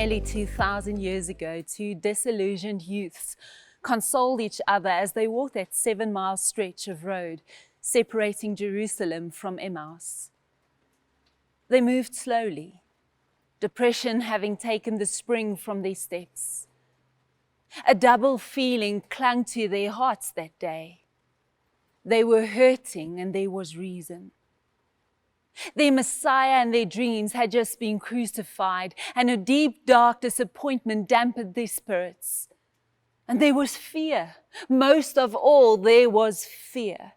Nearly 2,000 years ago, two disillusioned youths consoled each other as they walked that 7-mile stretch of road separating Jerusalem from Emmaus. They moved slowly, depression having taken the spring from their steps. A double feeling clung to their hearts that day. They were hurting and there was reason. Their Messiah and their dreams had just been crucified, and a deep, dark disappointment dampened their spirits. And there was fear. Most of all, there was fear.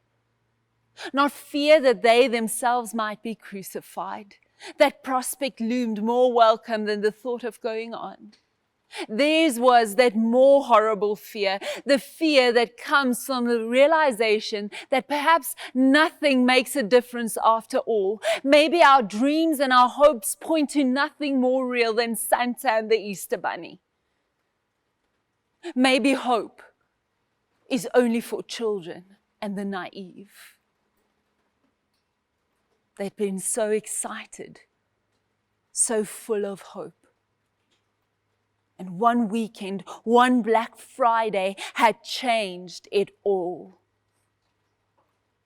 Not fear that they themselves might be crucified. That prospect loomed more welcome than the thought of going on. Theirs was that more horrible fear, the fear that comes from the realization that perhaps nothing makes a difference after all. Maybe our dreams and our hopes point to nothing more real than Santa and the Easter Bunny. Maybe hope is only for children and the naive. They'd been so excited, so full of hope. And one weekend, one Black Friday had changed it all.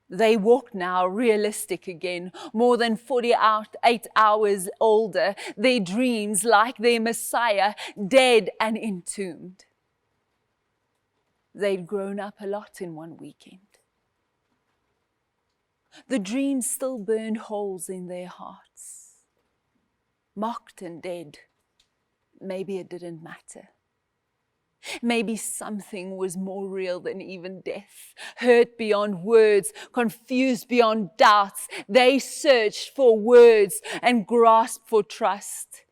They walked now realistic again, more than 48 hours older, their dreams like their Messiah, dead and entombed. They'd grown up a lot in one weekend. The dreams still burned holes in their hearts, mocked and dead. Maybe it didn't matter. Maybe something was more real than even death. Hurt beyond words, confused beyond doubts, they searched for words and grasped for trust.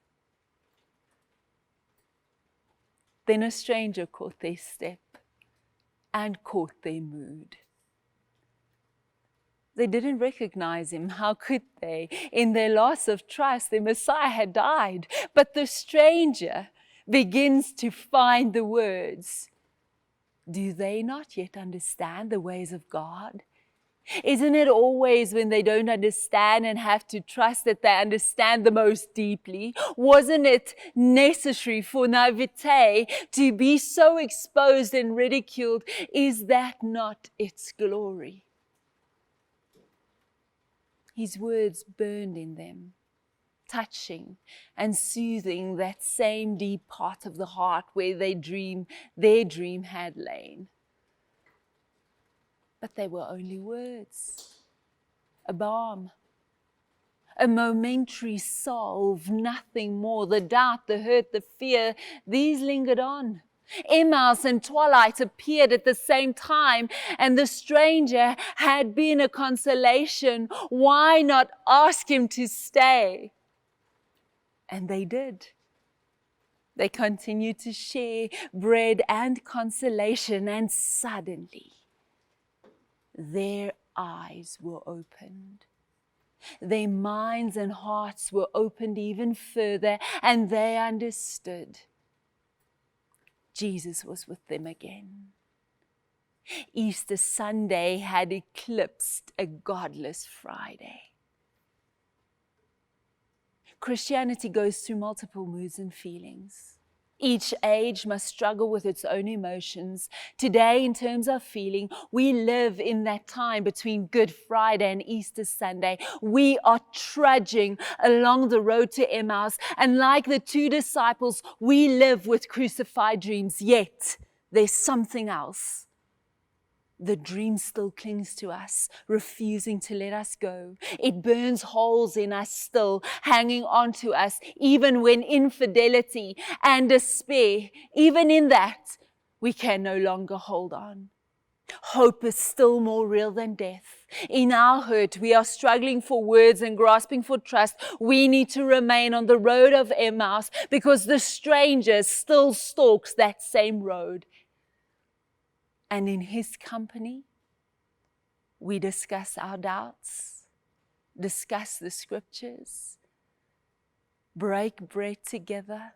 Then a stranger caught their step and caught their mood. They didn't recognize him. How could they? In their loss of trust, their Messiah had died. But the stranger begins to find the words. Do they not yet understand the ways of God? Isn't it always when they don't understand and have to trust that they understand the most deeply? Wasn't it necessary for naivete to be so exposed and ridiculed? Is that not its glory? His words burned in them, touching and soothing that same deep part of the heart where their dream had lain. But they were only words, a balm, a momentary salve, nothing more. The doubt, the hurt, the fear, these lingered on. Emmaus and twilight appeared at the same time, and the stranger had been a consolation. Why not ask him to stay? And they did. They continued to share bread and consolation, and suddenly their eyes were opened. Their minds and hearts were opened even further, and they understood. Jesus was with them again. Easter Sunday had eclipsed a godless Friday. Christianity goes through multiple moods and feelings. Each age must struggle with its own emotions. Today, in terms of feeling, we live in that time between Good Friday and Easter Sunday. We are trudging along the road to Emmaus, and like the two disciples, we live with crucified dreams. Yet, there's something else. The dream still clings to us, refusing to let us go. It burns holes in us still, hanging on to us, even when infidelity and despair, even in that, we can no longer hold on. Hope is still more real than death. In our hurt, we are struggling for words and grasping for trust. We need to remain on the road of Emmaus because the stranger still stalks that same road. And in his company, we discuss our doubts, discuss the scriptures, break bread together,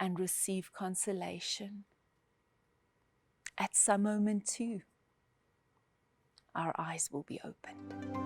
and receive consolation. At some moment too, our eyes will be opened.